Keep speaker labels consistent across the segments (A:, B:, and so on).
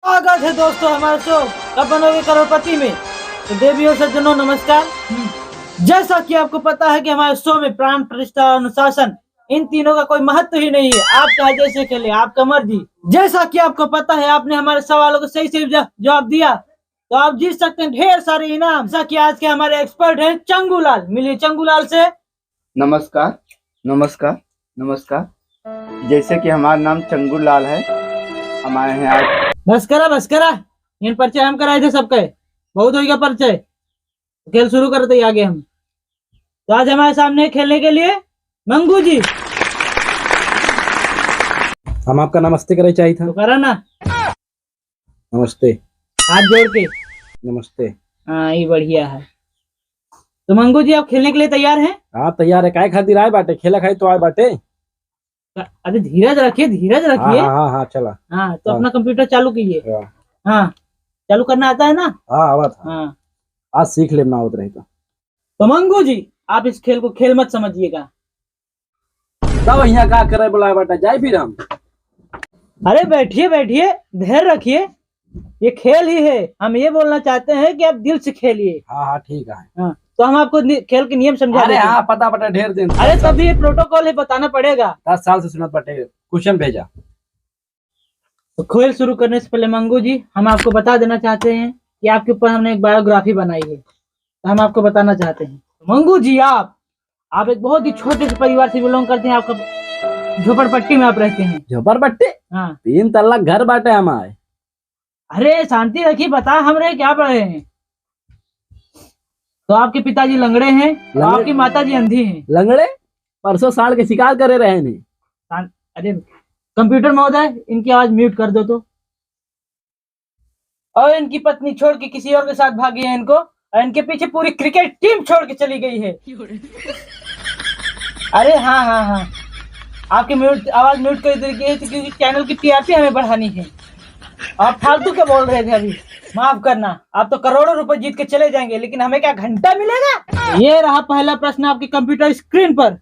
A: स्वागत है दोस्तों हमारे शो कब बनोगे करोड़पति में। तो देवियों सज्जनों नमस्कार। जैसा कि आपको पता है कि हमारे शो में प्राण प्रतिष्ठा और अनुशासन इन तीनों का कोई महत्व ही नहीं है। आप चाहे जैसे खेले आपका मर्जी। जैसा कि आपको पता है आपने हमारे सवालों को सही से जवाब दिया तो आप जीत सकते हैं ढेर सारे इनाम। जैसा कि आज के हमारे एक्सपर्ट हैं चंगूलाल। मिलिए चंगूलाल से।
B: नमस्कार नमस्कार नमस्कार। जैसे कि हमारा नाम चंगूलाल है, हमारे यहाँ आज
A: बस करा इन परिचय हम कराए थे सबके, बहुत होगा परिचय। खेल शुरू करते ही आगे हम। तो आज हमारे सामने खेलने के लिए मंगू जी।
C: हम आपका नमस्ते करे चाहिए था।
A: तो करा ना
C: नमस्ते।
A: हाथ जोड़ के
C: नमस्ते।
A: हाँ ये बढ़िया है। तो मंगू जी आप खेलने के लिए तैयार हैं?
C: हाँ तैयार है। काय खातिर आए बाटे? खेला खाई तो आए बाटे।
A: अरे धीरज रखिए
C: हाँ चला।
A: हाँ तो अपना कंप्यूटर चालू कीजिए।
C: हाँ।
A: हाँ चालू करना आता है ना?
C: हाँ आवा था।
A: हाँ
C: आज सीख लेना होता रही
A: तो मंगू जी आप इस खेल को खेल मत समझिएगा।
C: तब यहाँ का करे बुलाए बाटा जाए फिर हम।
A: अरे बैठिए धैर्य रखिए, ये खेल ही है। हम ये बोलना चाहते हैं कि आप दिल से खेलिए।
C: हाँ ठीक है।
A: हाँ तो हम आपको खेल के नियम समझा
C: अरे
A: देते हैं।
C: हाँ पता बटा ढेर दिन।
A: अरे तभी ये प्रोटोकॉल है, बताना पड़ेगा।
C: 10 साल से सुनत बाटे। क्वेश्चन भेजा।
A: तो खेल शुरू करने से पहले मंगू जी हम आपको बता देना चाहते हैं कि आपके ऊपर हमने एक बायोग्राफी बनाई है। तो हम आपको बताना चाहते हैं मंगू जी आप एक बहुत ही छोटे से परिवार से बिलोंग करते हैं। आपका झोपड़पट्टी में आप रहते हैं।
C: झोपड़पट्टी?
A: हाँ
C: 3 तल्ला घर बाटे हमारे।
A: अरे शांति रखिए, बता हम रहे क्या पढ़े हैं। तो आपके पिताजी लंगड़े हैं और आपकी माताजी अंधी हैं।
C: लंगड़े? परसों साल के शिकार करे रहे ने।
A: अरे कंप्यूटर महोदय इनकी आवाज म्यूट कर दो तो। और इनकी पत्नी छोड़ के किसी और के साथ भागी है इनको, और इनके पीछे पूरी क्रिकेट टीम छोड़ के चली गई है। अरे हाँ आपकी आवाज म्यूट कर दी गई थी क्योंकि चैनल की टीआरपी हमें बढ़ानी है। आप फालतू क्या बोल रहे थे अभी? माफ करना, आप तो करोड़ों रुपए जीत के चले जाएंगे लेकिन हमें क्या घंटा मिलेगा? ये रहा पहला प्रश्न आपके कंप्यूटर स्क्रीन पर।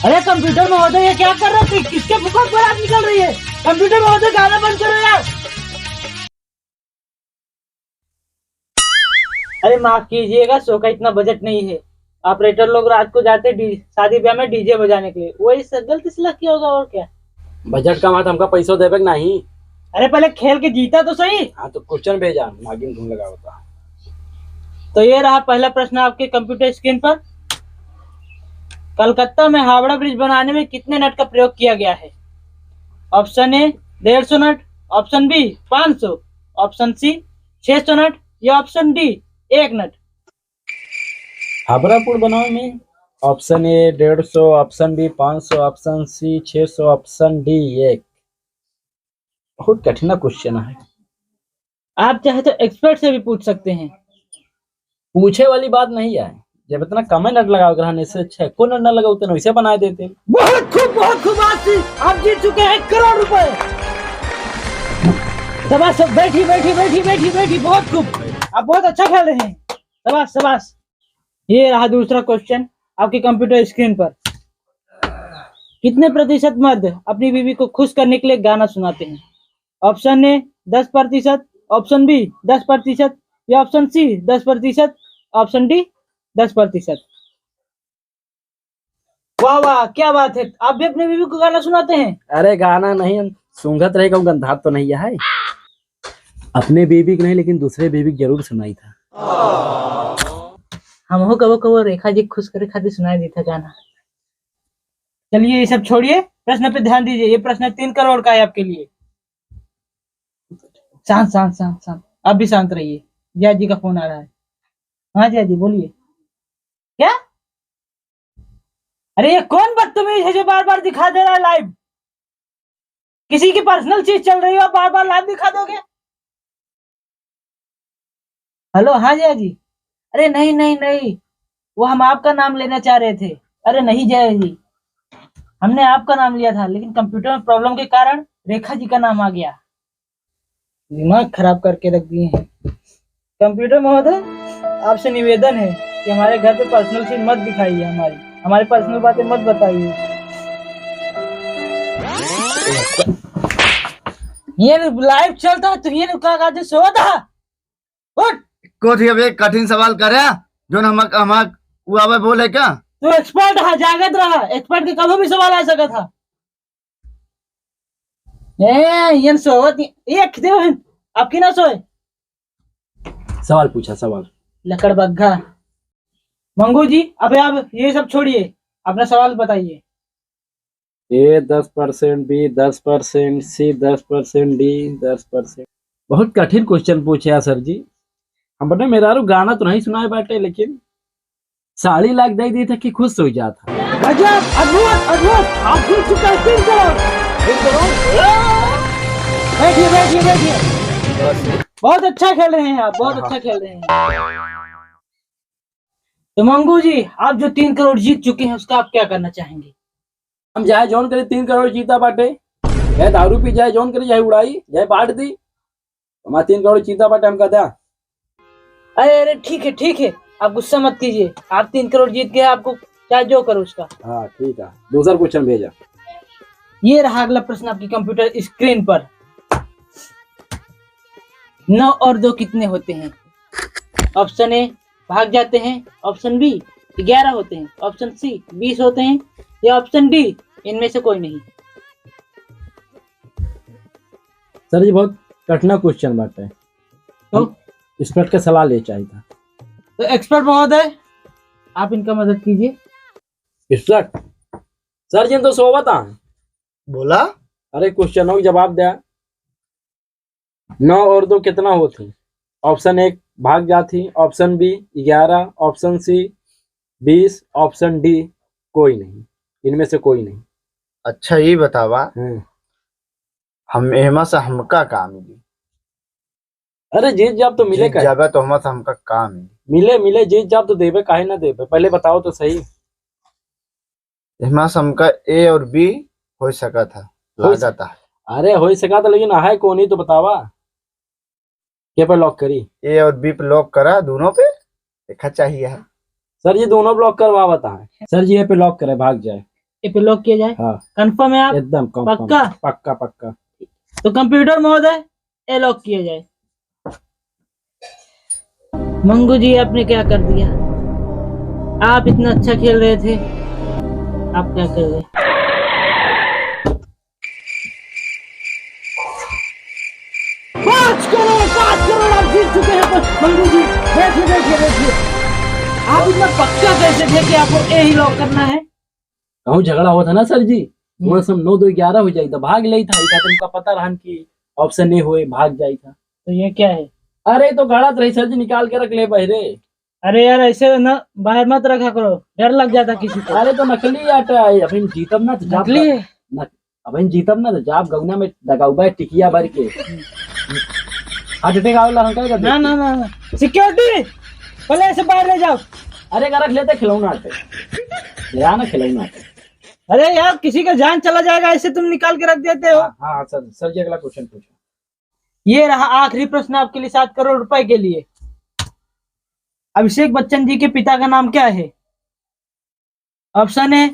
A: अरे कंप्यूटर महोदय ये क्या कर रहे थे? किसके फुफड़ पर आग निकल रही है? कंप्यूटर महोदय गाना बंद करो यार। अरे माफ कीजिएगा, शो का इतना बजट नहीं है। ऑपरेटर लोग रात को जाते शादी ब्याह में डीजे बजाने के लिए, वही गलती से लग किया होगा और क्या।
C: बजट का मात हमका पैसा देवे नहीं।
A: अरे पहले खेल के जीता तो सही।
C: हाँ तो क्वेश्चन भेजा, नागिन ढूंढ लगा होता।
A: तो ये रहा पहला प्रश्न आपके कंप्यूटर स्क्रीन पर। कलकत्ता में हावड़ा ब्रिज बनाने में कितने नट का प्रयोग किया गया है? Option A 150 nut, option B 500, option C 600 nut या ऑप्शन डी 1 नट।
C: हावड़ा पुल बनाने में option A 150, option B 500, option C 600, option D 1। बहुत कठिन क्वेश्चन है।
A: आप चाहे तो एक्सपर्ट से भी पूछ सकते हैं।
C: पूछे वाली बात नहीं है। जब इतना कम नट लगाओ ग्रहण इससे अच्छा को नट न लगाओ तो वैसे बना देते।
A: बहुत खूब आप जीत चुके हैं 1 करोड़ रुपए। शाबाश, बैठी बहुत खूब, आप बहुत अच्छा खेल रहे हैं। शाबाश। ये रहा दूसरा क्वेश्चन आपके कंप्यूटर स्क्रीन पर। कितने प्रतिशत मर्द अपनी बीवी को खुश करने के लिए गाना सुनाते हैं? ऑप्शन ए 10%, ऑप्शन बी 10% या ऑप्शन सी 10%, ऑप्शन डी 10%। वाह क्या बात है, आप भी अपनी बीवी को गाना सुनाते हैं?
C: अरे गाना नहीं, सूंघत रहेगा गंधा तो नहीं है। अपने बीवी को नहीं लेकिन दूसरे बीवी को जरूर सुनाई था।
A: हम कबो रेखा जी खुश करे खातिर सुनाई दी था गाना। चलिए ये सब छोड़िए, प्रश्न पे ध्यान दीजिए। ये प्रश्न 3 करोड़ का है आपके लिए। शांत। आप भी शांत रहिए। जया जी का फोन आ रहा है। हाँ जया जी बोलिए। क्या? अरे ये कौन बदतमीज है जो बार बार दिखा दे रहा है लाइव? किसी की पर्सनल चीज चल रही हो, बार बार लाइव दिखा दोगे? हेलो हाँ जया जी। अरे नहीं, वो हम आपका नाम लेना चाह रहे थे। अरे नहीं जया जी, हमने आपका नाम लिया था लेकिन कंप्यूटर में प्रॉब्लम के कारण रेखा जी का नाम आ गया। दिमाग खराब करके रख दिए हैं। कंप्यूटर महोदय आपसे निवेदन है कि हमारे घर पे पर्सनल चीज मत दिखाइए, हमारी पर्सनल बातें मत बताइए। ये लाइव चलता है तो ये का काजे सो था उठ।
B: को थी अब एक कठिन सवाल करे जो हमक हमक वो आवे बोले क्या?
A: तू एक्सपर्ट है, जागत रहा, एक्सपर्ट के कभी भी सवाल आ सका था। ये सोवत ये कितने बहन आपकी ना सोए।
C: सवाल पूछा सवाल।
A: लकड़ बग्घा। मंगू जी अबे आप ये सब छोड़िए, अपना सवाल बताइए।
C: ए 10%, बी 10%, सी 10%, डी 10%। बहुत कठिन क्वेश्चन पूछे हैं सर जी। हम बने मेरा गाना तो नहीं सुनाए बैठे, लेकिन 4.5 लाख दे दी था कि खुश हो जाता।
A: गजब, अद्भुत अद्भुत, आप जीत चुका है 3 करोड़। बैठिए बैठिए बैठिए, बहुत अच्छा खेल रहे हैं आप, बहुत अच्छा खेल रहे हैं। तो मंगू जी आप जो 3 करोड़ जीत चुके हैं उसका आप क्या करना चाहेंगे?
C: हम जाए जौन करे 3 करोड़ जीता बाटे, चाहे दारू पी जाए जौन करे, चाहे उड़ाई चाहे बांट दी, हमारा 3 करोड़ जीता बाटे। हम कहते हैं
A: अरे अरे ठीक है, आप गुस्सा मत कीजिए, आप 3 करोड़ जीत गए, आपको चाहे जो करो उसका।
C: हाँ ठीक है। दूसरा क्वेश्चन भेजा।
A: ये रहा अगला प्रश्न आपकी कंप्यूटर स्क्रीन पर। 9 और 2 कितने होते हैं? ऑप्शन ए भाग जाते हैं, ऑप्शन बी 11 होते हैं, ऑप्शन सी 20 होते हैं, या ऑप्शन डी इनमें से कोई नहीं।
C: सर जी बहुत कठिन क्वेश्चन बात है,
A: तो
C: एक्सपर्ट का सलाह ले चाहिए था।
A: तो एक्सपर्ट महोदय आप इनका मदद कीजिए।
C: एक्सपर्ट सर जी तो सो बता
B: बोला
C: अरे क्वेश्चन हो जवाब दिया। 9 और 2 कितना होती? ऑप्शन 1 भाग जाती, option B 11, option C 20, option D कोई नहीं, इनमें से कोई नहीं।
B: अच्छा ये बतावा हम एमा से हमका काम मिली?
C: अरे जीत जाब तो मिले का
B: जाबे तो हम से हमका काम मिली।
C: मिले जीत जाब तो देवे काहे ना देवे, पहले बताओ तो सही।
B: एमा से हमका ए और बी हो सका था, लागत है।
C: अरे हो सका था, लेकिन है कौन ही तो बतावा। के पर लॉक करी?
B: ए और बी पे लॉक करा, दोनों पे देखा चाहिए है।
C: सर जी दोनों ब्लॉक करवा बताए। सर जी ये पे लॉक करे, भाग जाए।
A: ये पे लॉक किया जाए?
C: हाँ
A: कंफर्म है आप?
C: एकदम कंफर्म,
A: पक्का
C: पक्का पक्का।
A: तो कंप्यूटर महोदय ए लॉक किया जाए। मंगू जी आपने क्या कर दिया? आप इतना अच्छा खेल रहे थे, आप क्या कर रहे? 5 करोड़ आप जीत चुके हैं मंगू जी। बैठिए बैठिए बैठिए। आप इतना पक्का कैसे थे कि आपको ए ही लॉक करना है?
C: कहूँ झगड़ा हुआ था ना सर जी, वो सब 9 2 11 हो जाए तो भाग ले था, तुमका पता रहन की ऑप्शन ए हुए भाग जाए था।
A: तो ये क्या है?
C: अरे तो गलत रही सर जी, निकाल के रख ले बहरे।
A: अरे यार ऐसे ना बाहर मत रखा करो, डर लग जाता किसी को।
C: अरे तो नकली आटा है, अभी जीतब ना तो जाब
A: नकली है?
C: अभी जीतब ना तो जाब गौना में दगाउबा टिकिया भर के हार्ट अटैक आवला हम क्या
A: ना ना ना ना। सिक्योरिटी पहले ऐसे बाहर ले जाओ।
C: अरे का रख लेते खिलौना आटे, ले ना खिलौना आटे।
A: अरे यार किसी का जान चला जाएगा, ऐसे तुम निकाल के रख देते हो।
C: हाँ सर जी अगला क्वेश्चन पूछो।
A: ये रहा आखिरी प्रश्न आपके लिए 7 करोड़ रुपए के लिए। अभिषेक बच्चन जी के पिता का नाम क्या है? Option A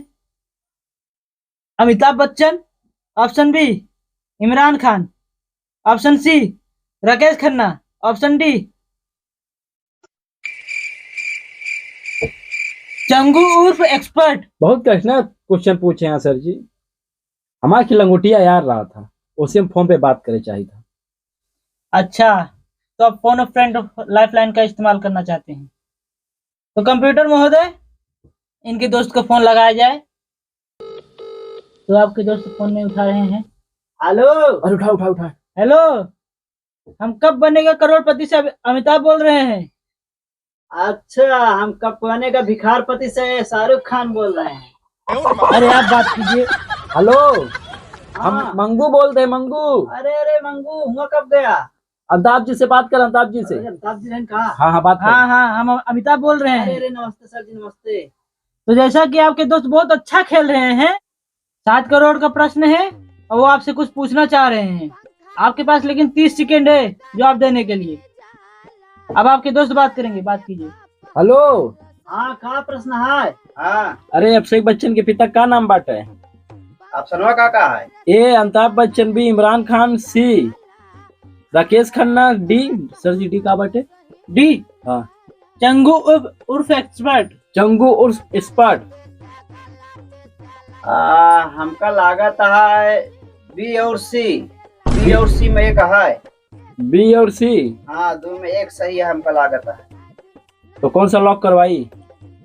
A: Amitabh Bachchan, option B Imran Khan, option C Rakesh Khanna, option D Changu उर्फ एक्सपर्ट।
C: बहुत कठिन क्वेश्चन पूछे हैं सर जी, हमारा की लंगोटिया यार रहा था, उसे हम फोन पे बात करे चाहिए था।
A: अच्छा तो आप फोन ऑफ फ्रेंड लाइफलाइन का इस्तेमाल करना चाहते हैं, तो कंप्यूटर महोदय इनके दोस्त को फोन लगाया जाए। तो आपके दोस्त फोन नहीं उठा रहे हैं। हेलो।
C: अरे उठा।
A: हेलो, हम कब बनेगा करोड़पति से अमिताभ बोल रहे हैं। अच्छा हम कब बनेगा भिखारपति से शाहरुख खान बोल रहे हैं। अरे आप बात कीजिए।
C: हेलो हम मंगू बोल रहे, मंगू।
A: अरे मंगू हुआ कब गया?
C: अमिताभ जी से बात कर, अमिताभ जी से।
A: अमिताभ जी ने कहा?
C: हाँ बात कर।
A: हाँ हम अमिताभ बोल रहे हैं। अरे नमस्ते सर जी, नमस्ते। तो जैसा कि आपके दोस्त बहुत अच्छा खेल रहे हैं, 7 करोड़ का प्रश्न है और वो आपसे कुछ पूछना चाह रहे हैं। आपके पास लेकिन 30 सेकेंड है जवाब देने के लिए। अब आपके दोस्त बात करेंगे, बात कीजिए।
C: हेलो।
A: हाँ कहाँ प्रश्न है? हाँ
C: अरे अभिषेक बच्चन के पिता का नाम बाटा है?
B: ऑप्शनवा का है?
C: A Amitabh Bachchan, B Imran Khan, C Rakesh Khanna, D sir ji D का बाटे?
A: डी
C: हाँ
A: चंगू उर्फ एक्सपर्ट।
C: चंगू उर्फ एक्सपर्ट।
B: हमका लागत है बी और सी। बी और सी में एक है।
C: बी और सी?
B: हाँ, दो में एक सही है हमका लागत है।
C: तो कौन सा लॉक करवाई,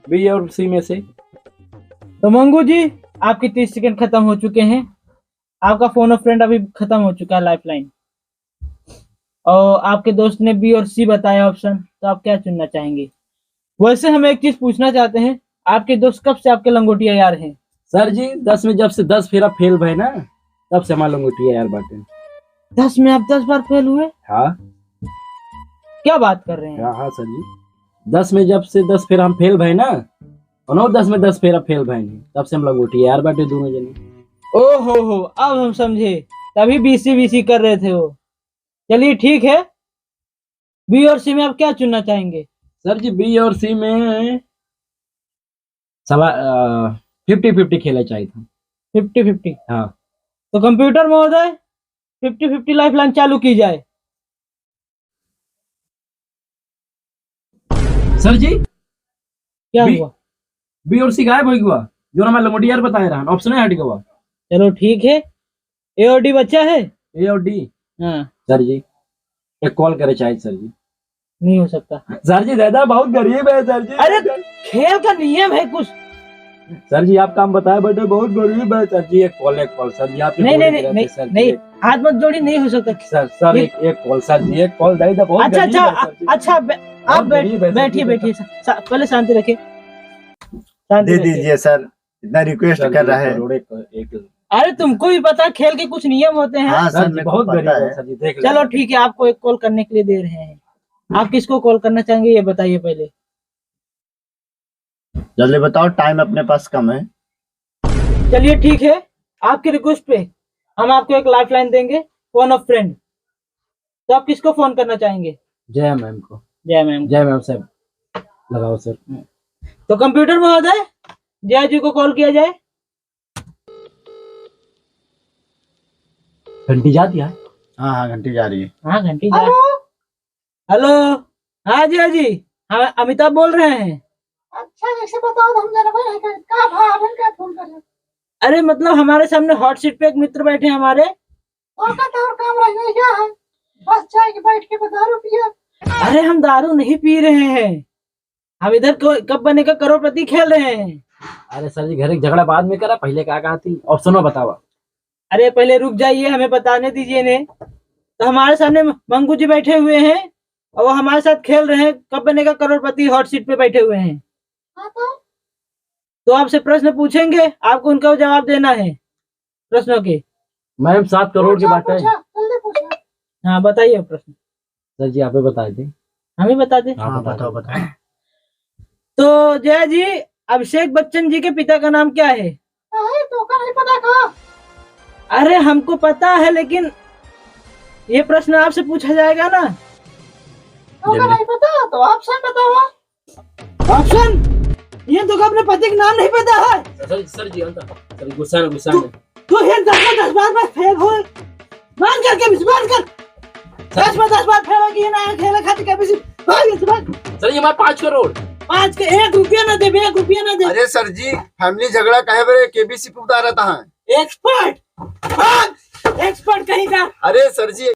C: बी और सी में से?
A: तो मंगू जी आपके 30 सेकंड खत्म हो चुके हैं। आपका फोन ऑफ फ्रेंड अभी खत्म हो चुका है, लाइफलाइन। और आपके दोस्त ने बी और सी बताया ऑप्शन, तो आप क्या चुनना चाहेंगे? वैसे हम एक चीज पूछना चाहते हैं, आपके दोस्त कब से आपके लंगोटिया यार हैं?
C: सर जी 10 में जब से 10 फेरा फेल भय ना, तब से हमारा लंगोटिया यार बाटे।
A: 10 में आप 10 बार फेल हुए?
C: हाँ
A: क्या बात कर रहे हैं?
C: हाँ सर जी, 10 में जब से 10 फेरा हम फेल भय ना, और 10 में 10 फेरा फेल भय नहीं, तब से हम लंगोटिया यार बाटे दोनों जने।
A: ओ हो, अब हम समझे, तभी बीसी कर रहे थे वो। चलिए ठीक है, बी और सी में आप क्या चुनना चाहेंगे?
C: सर जी बी और सी में 50-50 खेला चाहिए था।
A: 50-50?
C: हाँ।
A: तो कंप्यूटर महोदय 50-50 लाइफलाइन चालू की जाए।
C: सर जी
A: क्या हुआ?
C: बी और सी गायब हो गया, जो हमारे लंगोटिया यार बताया रहा, ऑप्शन है हट गया।
A: चलो ठीक है, ए और डी बच्चा है?
C: ए और डी?
A: हाँ।
C: सर जी एक कॉल करे चाहिए सर जी।
A: नहीं हो सकता
C: सर जी, दादा बहुत गरीब है सर जी।
A: अरे खेल का नियम है कुछ।
C: सर जी आप काम बताए बेटे, बहुत गरीब है सर जी। एक कॉल सर जी, आप
A: नहीं, हाथ मत जोड़ी, नहीं हो सकता
C: सर। एक कॉल सर जी, एक कॉल दे दो।
A: अच्छा आप बैठिए पहले शांति रखिए।
B: दे दीजिए सर, इतना रिक्वेस्ट कर रहा है।
A: अरे तुमको भी पता खेल के कुछ नियम होते हैं।
B: हाँ सर,
C: बहुत गरीब है सर जी, देख
A: चलो ठीक है, आपको एक कॉल करने के लिए दे रहे हैं। आप किसको कॉल करना चाहेंगे ये बताइए पहले।
B: जल्दी बताओ, टाइम अपने पास कम है।
A: चलिए ठीक है, आपकी रिक्वेस्ट पे हम आपको एक लाइफलाइन देंगे, फोन ऑफ फ्रेंड। तो आप किसको फोन करना चाहेंगे?
C: जय मैम को।
A: जय मैम
C: साहब लगाओ सर।
A: तो कंप्यूटर महोदय जय जी को कॉल किया जाए।
C: घंटी जाती है?
B: हाँ घंटी जा रही है।
A: हाँ घंटी जा। हेलो, हाँ जय जी, हाँ अमिताभ बोल रहे हैं। अच्छा ऐसे बताओ तो हम जरा क्या फोन कर रहे? अरे मतलब हमारे सामने हॉट सीट पे एक मित्र बैठे हैं हमारे। और काम रह गया है, बस चाय के बैठ के दारू पिए। अरे हम दारू नहीं पी रहे हैं, हम इधर कब बनेगा करोड़पति खेल रहे हैं।
C: अरे सर जी घर एक झगड़ा बाद में करा, पहले क्या कहा थी, ऑप्शन में बतावा।
A: अरे पहले रुक जाइए, हमें बताने दीजिए ने। तो हमारे सामने मंगू जी बैठे हुए हैं और वो हमारे साथ खेल रहे हैं कब बनेगा करोड़पति, हॉट सीट पे बैठे हुए हैं। तो आपसे प्रश्न पूछेंगे, आपको उनका जवाब देना है प्रश्नों के।
C: मैम 7 करोड़ की बात है।
A: हाँ बताइए प्रश्न।
C: सर जी आप ही बता दें।
A: हमें बता दें?
B: हाँ बताओ।
A: तो जय जी, अभिषेक बच्चन जी के पिता का नाम क्या है? तो का नहीं पता का? अरे हमको पता है, लेकिन ये प्रश्न आपसे पूछा जाएगा ना। तो का नहीं पता तो ऑप्शन बताओ। ऑप्शन? ये तो अपने पति का नाम नहीं पता है।
C: सर जी अंतर गुस्सा में
A: तो ये 10 बार फेल हो, मान करके 10 बार फेल हो गई ना, खेला खाते कभी
C: सर जी हमारे 5 करोड़।
A: 5 के 1 रुपया ना दे, 1 रुपया ना दे।
B: अरे सर जी फैमिली झगड़ा कहे बरे केबीसी पे उतारा था।
A: एक्सपर्ट कहीं का।
B: अरे सर जी